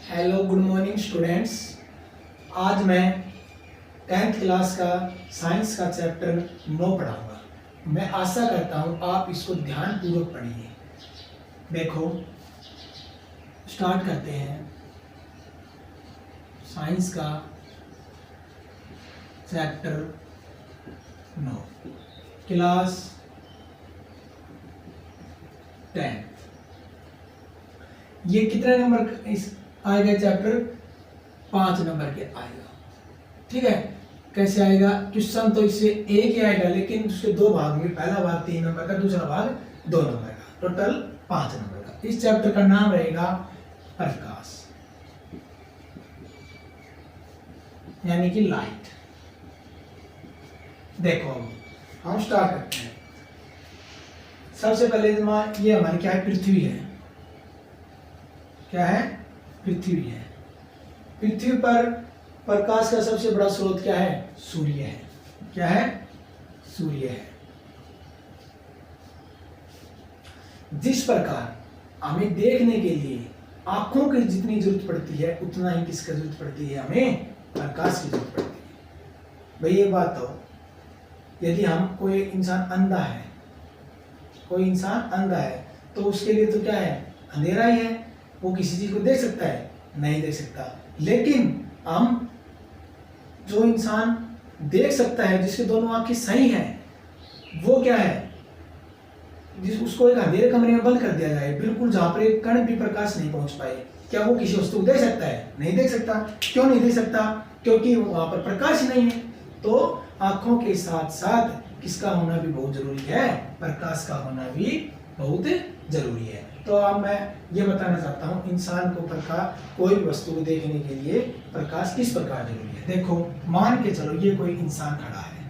Hello good morning students. आज मैं 10th class का साइंस का चैप्टर 9 पढ़ाऊंगा। मैं आशा करता हूँ आप इसको ध्यानपूर्वक पढ़िए। देखो, स्टार्ट करते हैं साइंस का चैप्टर 9 क्लास 10। ये कितने नंबर इस आएगा चैप्टर? 5 नंबर के आएगा। ठीक है, कैसे आएगा? क्वेश्चन तो इससे एक ही आएगा, लेकिन उसके दो भाग में, पहला भाग 3 नंबर का, दूसरा भाग 2 नंबर का, टोटल 5 नंबर का। इस चैप्टर का नाम रहेगा प्रकाश, यानी कि लाइट। देखो, हम स्टार्ट करते हैं। सबसे पहले ये हमारी क्या है? पृथ्वी है। क्या है? पृथ्वी है। पृथ्वी पर प्रकाश का सबसे बड़ा स्रोत क्या है? सूर्य है। क्या है? सूर्य है। जिस प्रकार हमें देखने के लिए आंखों की जितनी जरूरत पड़ती है, उतना ही किसकी जरूरत पड़ती है? हमें प्रकाश की जरूरत पड़ती है। भाई ये बात हो, यदि हम कोई इंसान अंधा है, कोई इंसान अंधा है, तो उसके लिए तो क्या है? अंधेरा ही है। वो किसी चीज को देख सकता है? नहीं देख सकता। लेकिन हम जो इंसान देख सकता है, जिसके दोनों आंखें सही हैं, वो क्या है? उसको एक अंधेरे कमरे में बंद कर दिया जाए, बिल्कुल जहां पर एक कण भी प्रकाश नहीं पहुंच पाए, क्या वो किसी वस्तु को देख सकता है? नहीं देख सकता। क्यों नहीं देख सकता? क्योंकि वहां पर प्रकाश ही नहीं है। तो आंखों के साथ साथ किसका होना भी बहुत जरूरी है? प्रकाश का होना भी बहुत जरूरी है। तो अब मैं ये बताना चाहता हूँ, इंसान को प्रकाश, कोई भी वस्तु को देखने के लिए प्रकाश किस प्रकार जरूरी है। देखो, मान के चलो ये कोई इंसान खड़ा है।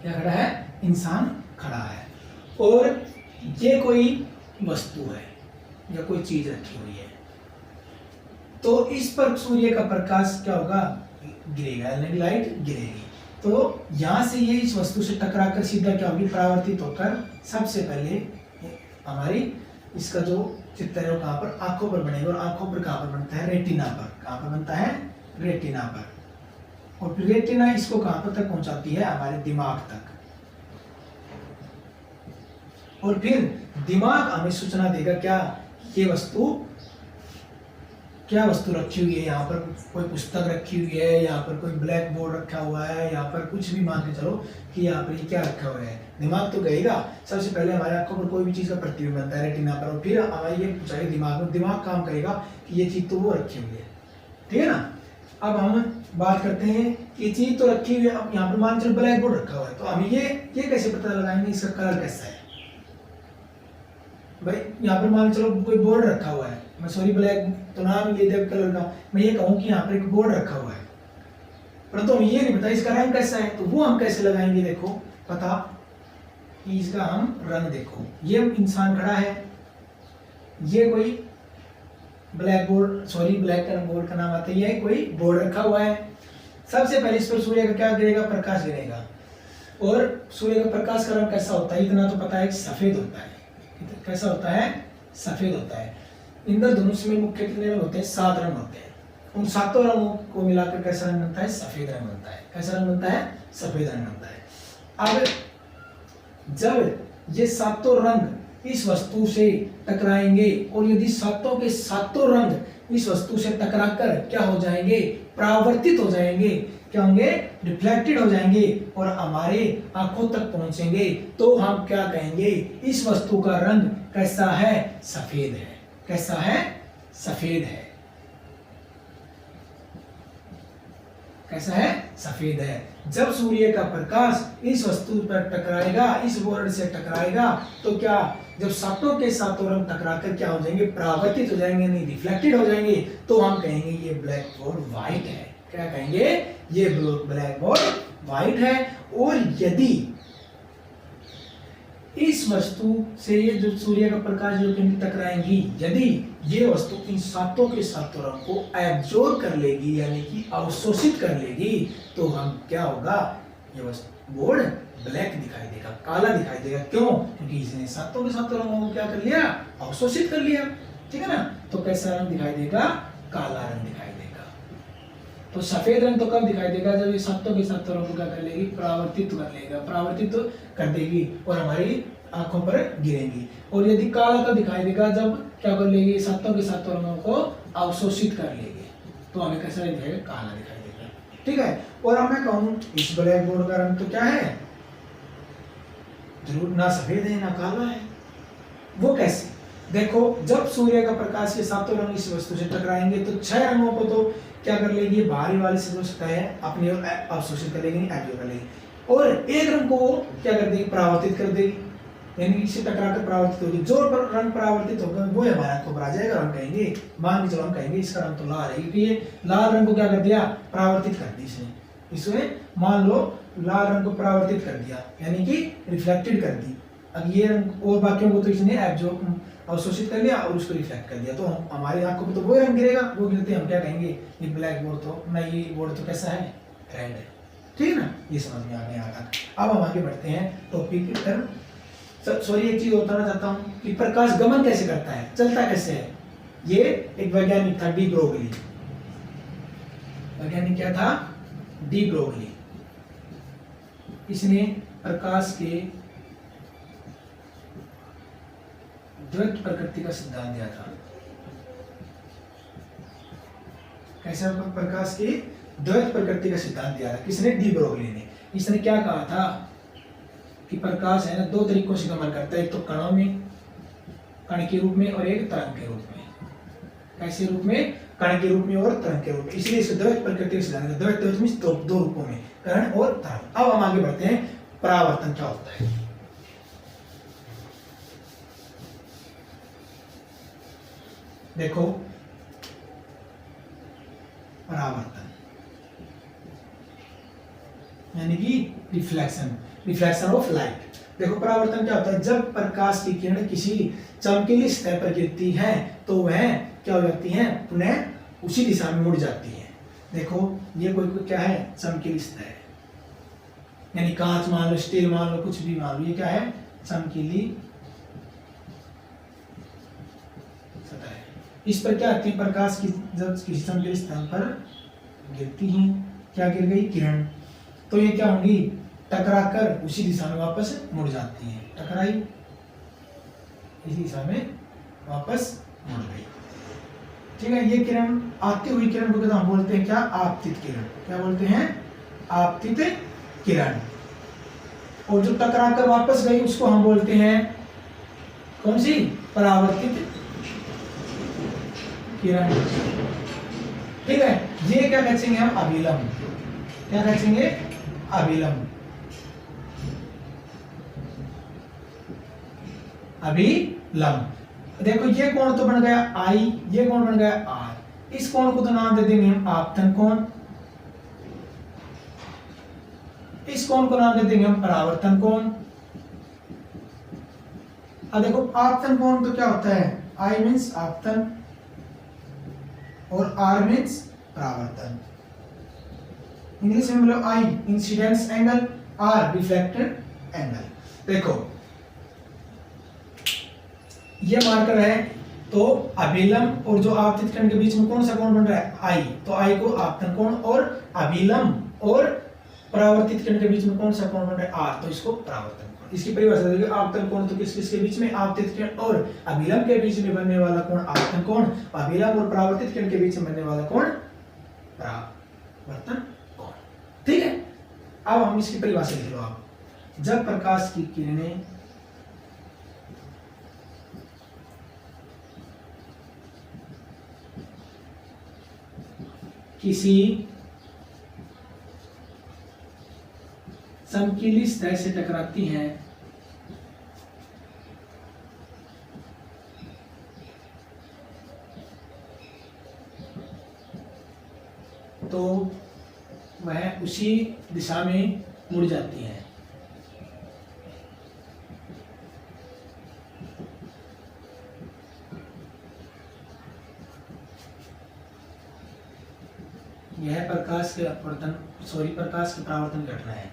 क्या खड़ा है? इंसान खड़ा है, और ये कोई वस्तु है या कोई चीज रखी हुई है। तो इस पर सूर्य का प्रकाश क्या होगा? गिरेगा, यानी लाइट गिरेगी। तो यहां से ये इस वस्तु से टकराकर सीधा क्या होगी? परावर्तित होकर सबसे पहले हमारी इसका जो चित्र है वो कहां पर? आंखों पर बनेगा। और आंखों पर कहां पर बनता है? रेटिना पर। कहां पर बनता है? रेटिना पर। और फिर रेटिना इसको कहां पर तक पहुंचाती है? हमारे दिमाग तक। और फिर दिमाग हमें सूचना देगा क्या? ये वस्तु, क्या वस्तु रखी हुई है यहाँ पर? कोई पुस्तक रखी हुई है, यहाँ पर कोई ब्लैक बोर्ड रखा हुआ है, यहाँ पर कुछ भी मान के चलो कि यहाँ पर ये क्या रखा हुआ है। दिमाग तो कहेगा। सबसे पहले हमारे आंखों पर कोई भी चीज का प्रतिबिंब बनता है रेटिना पर, और फिर हमारी ये पूछा दिमाग में, दिमाग काम करेगा कि ये चीज तो वो रखी हुई है। ठीक है ना? अब हम बात करते हैं कि ये चीज तो रखी हुई है। अब यहाँ पर मान चलो ब्लैक बोर्ड रखा हुआ है, तो हमें ये कैसे पता लगाएंगे इसका कलर कैसा है? भाई यहाँ पर मान चलो कोई बोर्ड रखा हुआ है, मैं सॉरी ब्लैक तो नाम ले दे कलर का, मैं ये कहूँ कि यहाँ पर एक बोर्ड रखा हुआ है, परंतु हमें ये नहीं पता इसका रंग कैसा है। तो वो हम कैसे लगाएंगे? देखो, पता कि इसका हम रंग, देखो ये इंसान खड़ा है, ये कोई black board, sorry black board का नाम आता है, ये कोई बोर्ड रखा हुआ है। सबसे पहले इस पर सूर्य का क्या गिरेगा? प्रकाश गिरेगा। और सूर्य का प्रकाश का रंग कैसा होता है? इतना तो पता है, सफेद होता है। कैसा होता है? सफेद होता है। इंद्रधनुष में मुख्य कितने रंग होते हैं? 7 रंग होते हैं। उन 7 रंगों को मिलाकर कैसा रंग बनता है? सफेद रंग बनता है। कैसा रंग बनता है? सफेद रंग बनता है। अब जब ये 7 रंग इस वस्तु से टकराएंगे, और यदि 7 के 7 रंग इस वस्तु से टकराकर क्या हो जाएंगे? परावर्तित हो जाएंगे। क्या होंगे? रिफ्लेक्टेड हो जाएंगे और हमारे आंखों तक पहुंचेंगे, तो हम क्या कहेंगे? इस वस्तु का रंग कैसा है? सफेद है। कैसा है? सफेद है। कैसा है? सफेद है। जब सूर्य का प्रकाश इस वस्तु पर टकराएगा, इस बोर्ड से टकराएगा, तो क्या, जब 7 के 7 रंग टकराकर क्या हो जाएंगे? परावर्तित हो जाएंगे, नहीं रिफ्लेक्टेड हो जाएंगे, तो हम कहेंगे ये ब्लैक बोर्ड व्हाइट है। क्या कहेंगे? ये ब्लैक बोर्ड व्हाइट है। और यदि इस वस्तु से ये जो सूर्य का प्रकाश जो टकराएंगी, यदि ये वस्तु इन 7 के 7 रंग को एब्जॉर्ब कर लेगी, यानी कि अवशोषित कर लेगी, तो हम क्या होगा? ये वस्तु बोर्ड ब्लैक दिखाई देगा, काला दिखाई देगा। क्यों? क्योंकि इसने 7 के 7 रंगों को क्या कर लिया? अवशोषित कर लिया। ठीक है ना? तो कैसा रंग दिखाई देगा? काला रंग दिखाई देगा। तो सफेद रंग तो कब दिखाई देगा? जब ये सातों के सातों रंग क्या कर लेगी? परावर्तित कर लेगा, परावर्तित कर देगी और हमारी आंखों पर गिरेंगी। और यदि काला तो दिखाई देगा जब क्या कर लेगी? सातों के सातों रंगों को अवशोषित कर लेगी, तो हमें कैसा दिखाएगा? काला दिखाई देगा। ठीक है। और अब मैं कहूँ इस ब्लैक बोर्ड का रंग तो क्या है? जरूर ना सफेद है ना काला है। वो कैसे? देखो, जब सूर्य का प्रकाश के सातों रंग इस वस्तु से टकराएंगे तो 6 रंगों को तो क्या कर लेगी? बाहरी वाले से जो सतह है अपनी ओर अवशोषित कर लेगी, एब्जॉर्ब कर लेगी। और एक रंग को क्या कर देगी? परावर्तित कर देगी, यानी इससे टकराकर परावर्तित होगी। जो रंग परावर्तित होगा वो हमारे आंखों पर आ जाएगा। हम कहेंगे, मान के चलो हम कहेंगे इसका रंग तो लाल है, क्योंकि ये लाल रंग को क्या कर दिया? परावर्तित कर दी इसने। इसमें मान लो लाल रंग को परावर्तित कर दिया, यानी कि रिफ्लेक्टेड कर दी। अब ये रंग और बाकियों को तो इसने एब्जॉर्ब अवशोषित कर लिया और उसको रिफ्लेक्ट कर दिया, तो हमारी आंखों पे तो वो रंग गिरेगा। वो गिरते हम क्या कहेंगे? ये ब्लैक बोर्ड तो नहीं, ये बोर्ड तो कैसा है? रेड है। ठीक है ना? ये समझ में आ गया यहाँ तक। अब हम आगे बढ़ते हैं टॉपिक की तरफ। सॉरी, एक चीज बताना चाहता हूँ कि प्रकाश गमन कैसे करता है, चलता कैसे है। ये एक वैज्ञानिक था, डी ब्रोगली। वैज्ञानिक क्या था? De Broglie. इसने प्रकाश के द्वैत प्रकृति का सिद्धांत दिया था। कैसा? प्रकाश की द्वैत प्रकृति का सिद्धांत दिया था। किसने? डी ब्रोगली ने। इसने क्या कहा था कि प्रकाश है ना, 2 तरीकों से गमन करता है। एक तो कणों में, कण के रूप में, और एक तरंग के रूप में। कैसे रूप में? कण के रूप में और तरंग के रूप में। इसलिए इसे द्वैत प्रकृति का सिद्धांत। द्वैत मींस दो रूपों में, कण और तरंग। अब हम आगे बढ़ते हैं, परावर्तन क्या होता है। देखो, परावर्तन यानी कि रिफ्लेक्शन ऑफ लाइट। देखो, परावर्तन क्या होता है? जब प्रकाश की किरण किसी चमकीली सतह पर गिरती है तो वह क्या हो जाती है? पुनः उसी दिशा में मुड़ जाती है। देखो, ये कोई क्या है? चमकीली सतह है, यानी कांच मान लो, स्टील मान लो, कुछ भी मान लो, ये क्या है? चमकीली सतह है। इस पर क्या आती है? प्रकाश की जब किसी चमकीली सतह पर गिरती है, क्या गिर गई? किरण, तो ये क्या होंगी? टकराकर उसी दिशा में वापस मुड़ जाती है। टकराई, इसी दिशा में वापस मुड़ गई। ठीक है। ये किरण, आती हुई किरण को हम बोलते हैं क्या? आपतित किरण। क्या बोलते हैं? आपतित किरण। और जो टकराकर वापस गई उसको हम बोलते हैं कौन सी? परावर्तित किरण। ठीक है। ये क्या कहेंगे हम? अभिलंब। क्या कहेंगे? अभिलंब। अभिलंब। देखो, ये कोण तो बन गया आई, ये कोण बन गया आर। इस कोण को तो नाम दे देंगे हम आपतन कोण, इस कोण को नाम दे देंगे हम परावर्तन कोण। अब देखो, आपतन कोण तो क्या होता है? आई मीन्स आपतन और आर मीन्स परावर्तन। इंग्लिश में बोलो, I incidence angle, R reflected angle. देखो, ये मार्कर है, तो अभिलंब और जो आपतित किरण के बीच में कौन सा कोण बन रहा है? आई। तो आई को आपतन कोण, और अभिलंब और परावर्तित किरण के बीच में कौन सा कोण बन रहा है? आर। तो इसको परावर्तन कोण। इसकी परिभाषा देखिए, आपतन कोण तो किसके बीच में? आपतित किरण और अभिलंब के बीच में बनने वाला कोण आपतन कोण, अभिलंब और परावर्तित किरण के बीच में बनने वाला कोण परावर्तन कोण। ठीक है। अब हम इसकी परिभाषा लिख लो आप। जब प्रकाश की किरणें किसी चमकीली सतह से टकराती हैं तो वह उसी दिशा में मुड़ जाती है। यह प्रकाश के अपवर्तन प्रकाश के परावर्तन घटना है।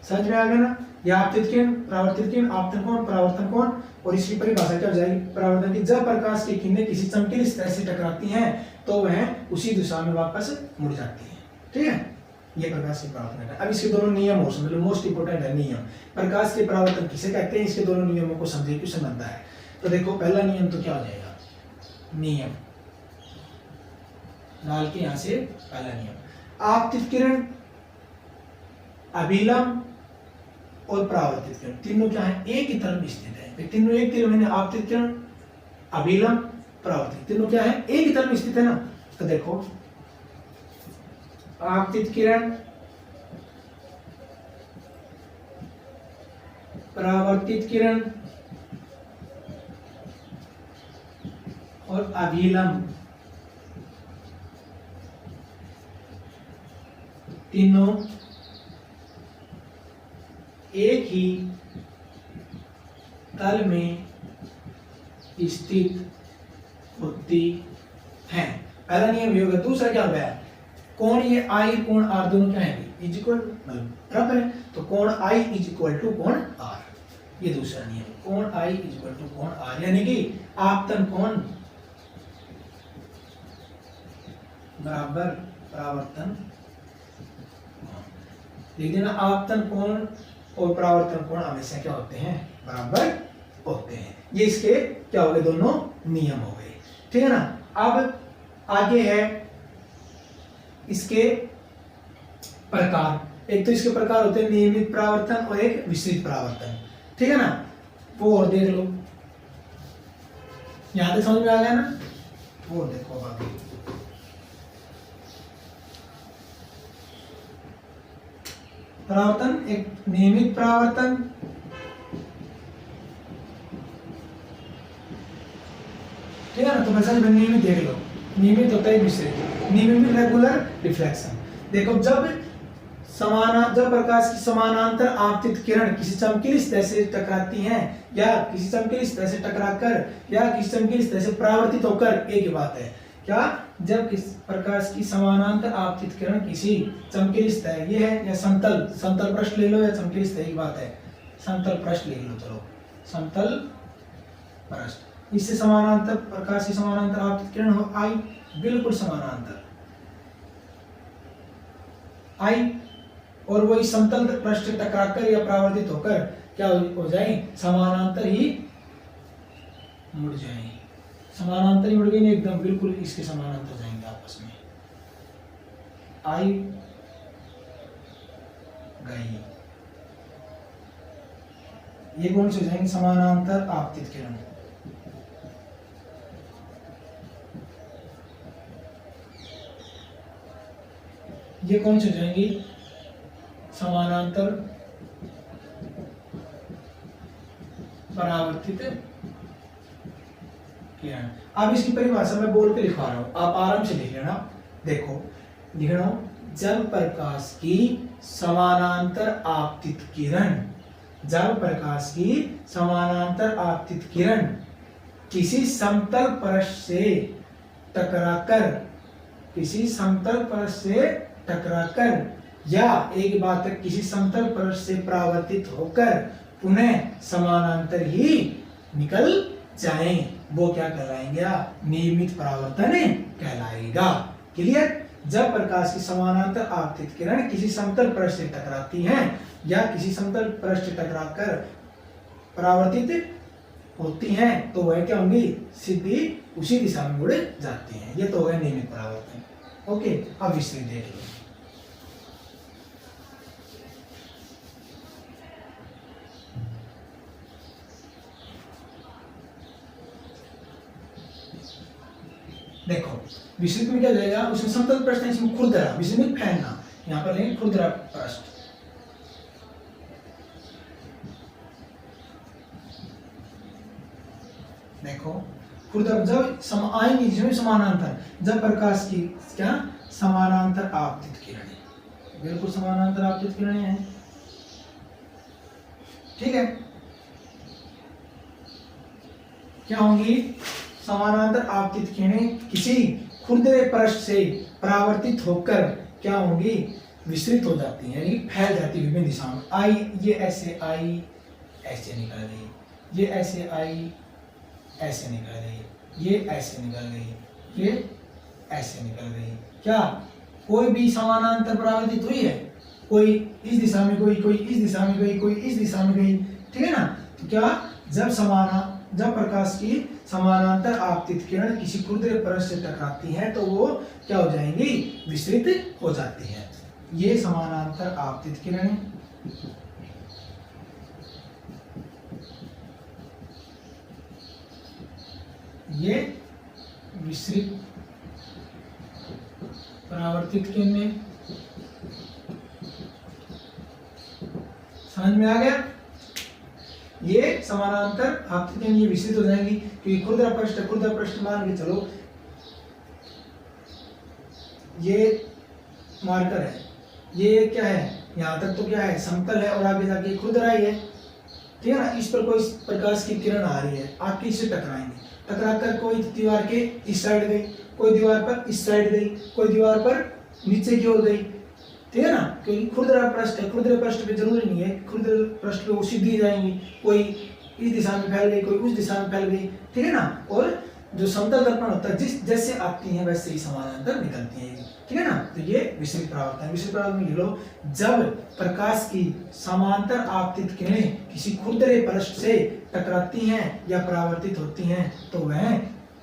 समझ में आ गया ना। यह आपतित किरण, परावर्तित किरण, आपतन कोण, परावर्तन कोण, और इसकी परिभाषा क्या हो जाएगी परावर्तन की, जब प्रकाश की किरणें किसी चमकीली सतह से टकराती हैं तो वह उसी दिशा में वापस मुड़ जाती है। ठीक है, ये प्रकाश के परावर्तन है। अब इसके दोनों नियम और समझ लो, मोस्ट इंपोर्टेंट है नियम। प्रकाश के परावर्तन किसे कहते हैं, इसके दोनों नियमों को समझिए क्यों बनता है। तो देखो पहला नियम तो क्या हो जाएगा, नियम डाल के यहां से पहला नियम, आपतित किरण, अभिलंब और परावर्तित किरण तीनों क्या है, एक ही तल में स्थित है। तो तीनों एक तल में, आपतित किरण, अभिलंब, परावर्तित तीनों क्या है, एक ही तल में स्थित है ना। तो देखो आपतित किरण, परावर्तित किरण और अभिलंब तीनों एक ही तल में स्थित होती है। पहला नियम ये होगा। दूसरा क्या होगा, कोण ये आई कोण आर दोनों क्या है इज इक्वल बराबर है, तो कोण आई इज इक्वल टू कोण आर, ये दूसरा नियम, कोण आई इज इक्वल टू कोण आर, यानी कि आपतन कोण बराबर परावर्तन, लिख देना आपतन कोण और परावर्तन कोण हमेशा क्या होते हैं, बराबर होते हैं। ये इसके क्या हो गए, दोनों नियम हो गए। ठीक है ना। अब आगे है इसके प्रकार। एक तो इसके प्रकार होते हैं नियमित परावर्तन और एक विस्तृत परावर्तन। ठीक है ना, वो और देख लो, यहां तक समझ में आ गया ना। वो देखो बाकी परावर्तन, एक नियमित परावर्तन, ठीक है ना। तो मैं नियमित देख लो, नियमित होता है विस्तृत, नियमित रेगुलर रिफ्लेक्शन। देखो जब प्रकाश की समानांतर आपतित किरण किसी चमकीली सतह से टकराती हैं या किसी चमकीली सतह से टकराकर या किसी चमकीली सतह से परावर्तित होकर, एक ही बात है क्या, जब किस प्रकाश की समानांतर आपतित किरण किसी चमकीली सतह, ये है या समतल पृष्ठ ले लो या चमकीली सतह की बात है, समतल पृष्ठ ले लो, चलो समतल पृष्ठ, इससे समानांतर प्रकाश की समानांतर आपतित किरण हो आई, बिल्कुल समानांतर आई, और वही समतल पृष्ठ से टकराकर या परावर्तित होकर क्या हो जाए, समानांतर ही मुड़ जाए, समानांतर ही मुड़ गई, एकदम बिल्कुल इसके समानांतर जाएंगे आपस में, आई गई, ये कौन से हो जाएंगे, समानांतर आपतित किरण। ये कौन सी हो जाएंगी, समानांतर परावर्तित किरण। अब इसकी परिभाषा मैं बोल के लिखवा रहा हूं, आप आराम से लिख लेना। देखो लिख रहा हूं, जब प्रकाश की समानांतर आपतित किरण, जब प्रकाश की समानांतर आपतित किरण किसी समतल पृष्ठ से टकराकर, किसी समतल पृष्ठ से टकराकर या एक बात है किसी समतल पृष्ठ से परावर्तित होकर पुनः समानांतर ही निकल जाएं, वो क्या कहलाएंगे, नियमित परावर्तन कहलाएगा। क्लियर। जब प्रकाश की समानांतर आपतित किरण किसी समतल पृष्ठ से टकराती हैं या किसी समतल पृष्ठ से टकराकर परावर्तित होती हैं तो वह क्या होंगी, सीधी उसी दिशा में मुड़ जाती हैं। ये तो हो गया नियमित परावर्तन। ओके, अब विस्तृत देख लो। देखो विस्तृत में क्या जाएगा, उसमें समतल पृष्ठ है, इसमें खुरदरा, विस्तृत में फैलना, यहां पर लेंगे खुरदरा पृष्ठ। देखो खुरदरा जब आएंगे जिसमें समानांतर, जब प्रकाश की क्या समानांतर आपतित किरणें, बिल्कुल समानांतर आपतित किरणें हैं, ठीक है, क्या होंगी, समानांतर आपतित किरणें किसी खुरदरे पृष्ठ से परावर्तित होकर क्या होंगी, विस्तृत हो जाती हैं, यानी फैल जाती है विभिन्न दिशाओं में। आई, ये ऐसे आई ऐसे निकल गई, ये ऐसे आई ऐसे निकल गई, ये ऐसे निकल गई, ये ऐसे निकल गई। क्या कोई भी समानांतर परावर्तित हुई है? कोई इस दिशा में गई, कोई इस दिशा में गई, कोई इस दिशा में गई, ठीक है ना। तो क्या जब प्रकाश की समानांतर आपतित किरण किसी खुरदरे परत से टकराती हैं तो वो क्या हो जाएंगी? विस्तृत हो जाती है। ये समानांतर आपतित किरण ये विस्तृत परावर्तित किरणें। समझ में आ गया? ये समानांतर आपतित किरण ये विस्तृत हो जाएंगी क्योंकि खुरदरा पृष्ठ मान के चलो ये मार्कर है, ये क्या है? यहाँ तक तो क्या है? समतल है और आगे जाके खुरदरा ही है, ठीक है ना। इस पर कोई प्रकाश की किरण आ रही है, आपके इससे टकराएंगे, टकराकर कोई दीवार के इस साइड गई, कोई दीवार पर इस साइड गई, कोई दीवार पर नीचे की ओर गई, ठीक है ना। क्योंकि खुरदरा पृष्ठ है, खुरदरे पृष्ठ पे जरूरी नहीं है खुरदरे पृष्ठ पे वो सीधी जाएंगी, कोई इस दिशा में फैल गई, कोई उस दिशा में फैल गई, ठीक है ना। और जो समतल दर्पण होता है जिस जैसे आती है वैसे ही समानांतर निकलती है, ठीक है ना। तो ये विस्तृत परावर्तन। विस्तृत परावर्तन लिख लो, जब प्रकाश की समांतर आपतित किरणें किसी खुरदरे पृष्ठ से टकराती हैं या परावर्तित होती हैं तो वह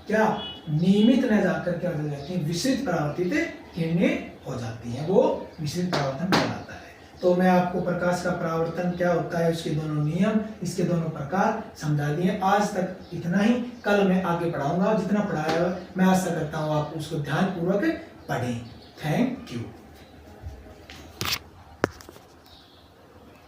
क्या नियमित न जाकर क्या हो जाती है? विस्तृत परावर्तित किरणें हो जाती हैं, वो विस्तृत परावर्तन कहलाता है। तो मैं आपको प्रकाश का परावर्तन क्या होता है, उसके दोनों नियम, इसके दोनों प्रकार समझा दिए। आज तक इतना ही, कल मैं आगे पढ़ाऊंगा। जितना पढ़ाया मैं आशा करता हूँ आप उसको ध्यानपूर्वक पढ़ें। Thank you.